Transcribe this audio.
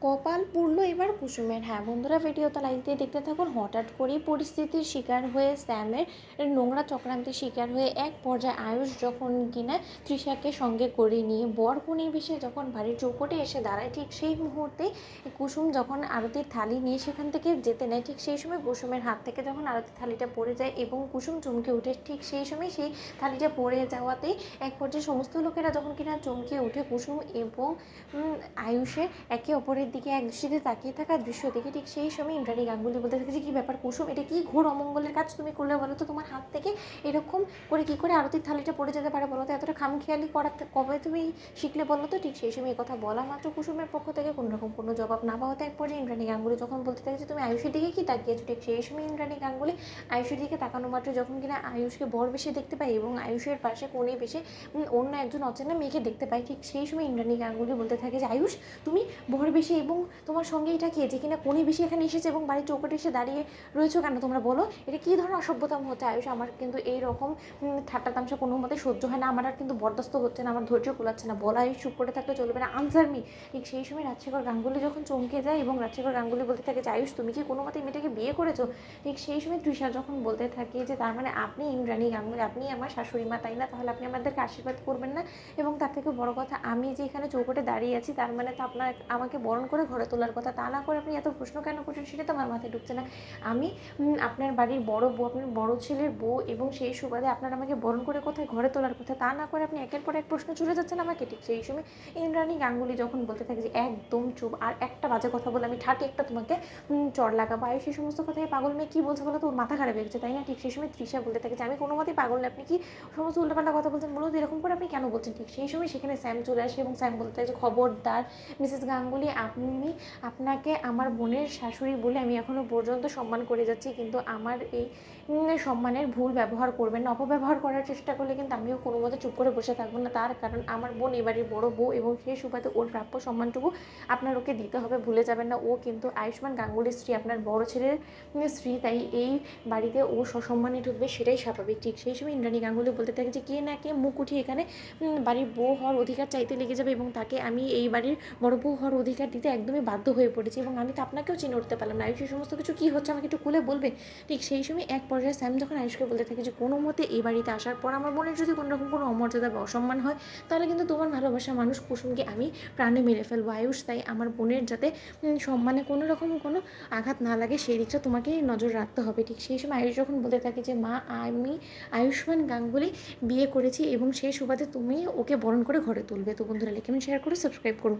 কপাল পুড়ল এবার কুসুমের। হ্যাঁ বন্ধুরা, ভিডিওটা লাইক দিয়ে দেখতে থাকুন। হঠাৎ করেই পরিস্থিতির শিকার হয়ে স্যামের নোংরা চক্রান্তের শিকার হয়ে এক পর্যায়ে আয়ুষ যখন কিনা তৃষাকে সঙ্গে করে নিয়ে বর কনে বেশে যখন বাড়ির চৌকটে এসে দাঁড়ায়, ঠিক সেই মুহূর্তে কুসুম যখন আরতির থালি নিয়ে সেখান থেকে যেতে নেয়, ঠিক সেই সময় কুসুমের হাত থেকে যখন আরতির থালিটা পড়ে যায় এবং কুসুম চমকে উঠে, ঠিক সেই সময় সেই থালিটা পড়ে যাওয়াতেই এক পর্যায়ে সমস্ত লোকেরা যখন কিনা চমকে উঠে কুসুম এবং আয়ুষে একে অপরের দিকে এক দৃষ্টিতে তাকিয়ে থাকা দৃশ্য দেখে, ঠিক সেই সময় ইন্দ্রাণী গাঙ্গুলি বলতে থাকে যে কী ব্যাপার কুসুম, এটা কি ঘোর অমঙ্গলের কাজ তুমি করলে বলো তো? তোমার হাত থেকে এরকম করে কী করে আরতির থালিটা পড়ে যেতে পারে বলো তো? এতটা খামখেয়ালি করা কবে তুমি শিখলে বলো তো? ঠিক সেই সময় এই কথা বলা মাত্র কুসুমের পক্ষ থেকে কোনো রকম কোনো জবাব না পাওয়াতে এক পর্যায়ে ইন্দ্রাণী গাঙ্গুলি যখন বলতে থাকে যে তুমি আয়ুষের দিকে কি তাকিয়েছো, ঠিক সেই সময় ইন্দ্রাণী গাঙ্গুলি আয়ুষের দিকে তাকানো মাত্র যখন কিনা আয়ুষকে বর বেশি দেখতে পাই এবং আয়ুষের পাশে কোণে বেশে অন্য একজন অচেনা মেয়েকে দেখতে পাই, ঠিক সেই সময় ইন্দ্রাণী গাঙ্গুলি বলতে থাকে যে আয়ুষ তুমি বর বেশি এবং তোমার সঙ্গে এটা কে যে কিনা কোণে বেশি এখানে এসেছে এবং বাড়ির চৌকটে এসে দাঁড়িয়ে রয়েছো কেন? তোমরা বলো এটা কী ধরনের অসভ্যতাম হচ্ছে? আয়ুষ, আমার কিন্তু এই রকম ঠাট্টা তামসা কোনো মতে সহ্য হয় না, আমার আর কিন্তু বরদাস্ত হচ্ছে না, আমার ধৈর্য কুলাচ্ছে না। বলা আয়ুষ চুপ করে থাকলে চলবে না, আনসার মি। ঠিক সেই সময় রাজশেখর গাঙ্গুলি যখন চমকে যায় এবং রাজশেখর গাঙ্গুলি বলতে থাকে যে আয়ুষ তুমি কি কোনো মতে মেয়েটাকে বিয়ে করেছো? ঠিক সেই সময় তৃষা যখন বলতে থাকে যে তার মানে আপনি ইন্দ্রাণী গাঙ্গুলি, আপনি আমার শাশুড়ি মা তাই না? তাহলে আপনি আমাদেরকে আশীর্বাদ করবেন না? এবং তার থেকে বড় কথা, আমি যে এখানে চৌকটে দাঁড়িয়ে আছি তার মানে তো আপনার আমাকে বরণ করে ঘরে তোলার কথা, তা না করে আপনি এত প্রশ্ন কেন করছেন সেটা তো আমার মাথায় ঢুকছে না। আমি আপনার বাড়ির বড় বউ, আপনার বড় ছেলের বউ এবং সেই সুবাদে আপনার আমাকে বরণ করে কোথায় ঘরে তোলার কথা, তা না করে আপনি একের পর এক প্রশ্ন ছুড়ে যাচ্ছেন আমাকে। ঠিক সেই সময় ইন্দ্রাণী গাঙ্গুলি যখন বলতে থাকে যে একদম চুপ, আর একটা বাজে কথা বলে আমি ঠাটে একটা তোমাকে চড় লাগাবো। আর সেই সমস্ত কথাই পাগল মেয়ে কী বলছে বলো তো? ওর মাথা খারাপ হয়ে গেছে তাই না? ঠিক সেই সময় তৃষা বলতে থাকে যে আমি কোনো মতেই পাগল না, আপনি কি সমস্ত উল্টাপাল্টা কথা বলছেন বলুন, এরকম করে আপনি কেন বলছেন? ঠিক সেই সময় সেখানে স্যাম চলে আসে এবং স্যাম বলতে থাকে যে খবরদার মিসেস গাঙ্গুলি, আপনি আপনাকে আমার বোনের শাশুড়ি বলে আমি এখনও পর্যন্ত সম্মান করে যাচ্ছি, কিন্তু আমার এই সম্মানের ভুল ব্যবহার করবেন না, অপব্যবহার করার চেষ্টা করলে কিন্তু আমিও কোনো মতে চুপ করে বসে থাকবো না। তার কারণ আমার বোন এবারের বড় বউ এবং সেই সুবাদে ওর প্রাপ্য সম্মানটুকু আপনার ওকে দিতে হবে, ভুলে যাবেন না। ও কিন্তু আয়ুষ্মান গাঙ্গুলির স্ত্রী, আপনার বড় ছেলের স্ত্রী, তাই এই বাড়িতে ও সসম্মানে ঢুকবে সেটাই স্বাভাবিক। ঠিক সেই সময় ইন্দ্রাণী গাঙ্গুলি বলতে থাকে যে কে না কে মুখ উঠিয়ে এখানে বাড়ির বউ হওয়ার অধিকার চাইতে লেগে যাবে এবং তাকে আমি এই বাড়ির বড় বউ হওয়ার অধিকার দিতে একদমই বাধ্য হয়ে পড়েছি এবং আমি তো আপনাকেও চিনে উঠতে পারলাম না। আয়ুষ, সমস্ত কিছু কী হচ্ছে আমাকে একটু খুলে বলবে? ঠিক সেই সময় এক পর্যায়ে স্যাম যখন আয়ুষকে বলতে থাকে যে কোনো মতে এই বাড়িতে আসার পর আমার বোনের যদি কোনো রকম কোনো অমর্যাদা বা অসম্মান হয় তাহলে কিন্তু তোমার ভালোবাসার মানুষ কুসুমকে আমি প্রাণে মেরে ফেলবো। আয়ুষ, তাই আমার বোনের যাতে সম্মানে কোনো রকম কোনো আঘাত না লাগে সেই দিকটা তোমাকে নজর রাখতে হবে। ঠিক সেই সময় আয়ুষ যখন বলতে থাকে যে মা, আমি আয়ুষ্মান গাঙ্গুলি বিয়ে করেছি এবং সেই সুবাদে তুমি ওকে বরণ করে ঘরে তুলবে। তো বন্ধুরা, লাইক কমেন্ট শেয়ার করে সাবস্ক্রাইব করো।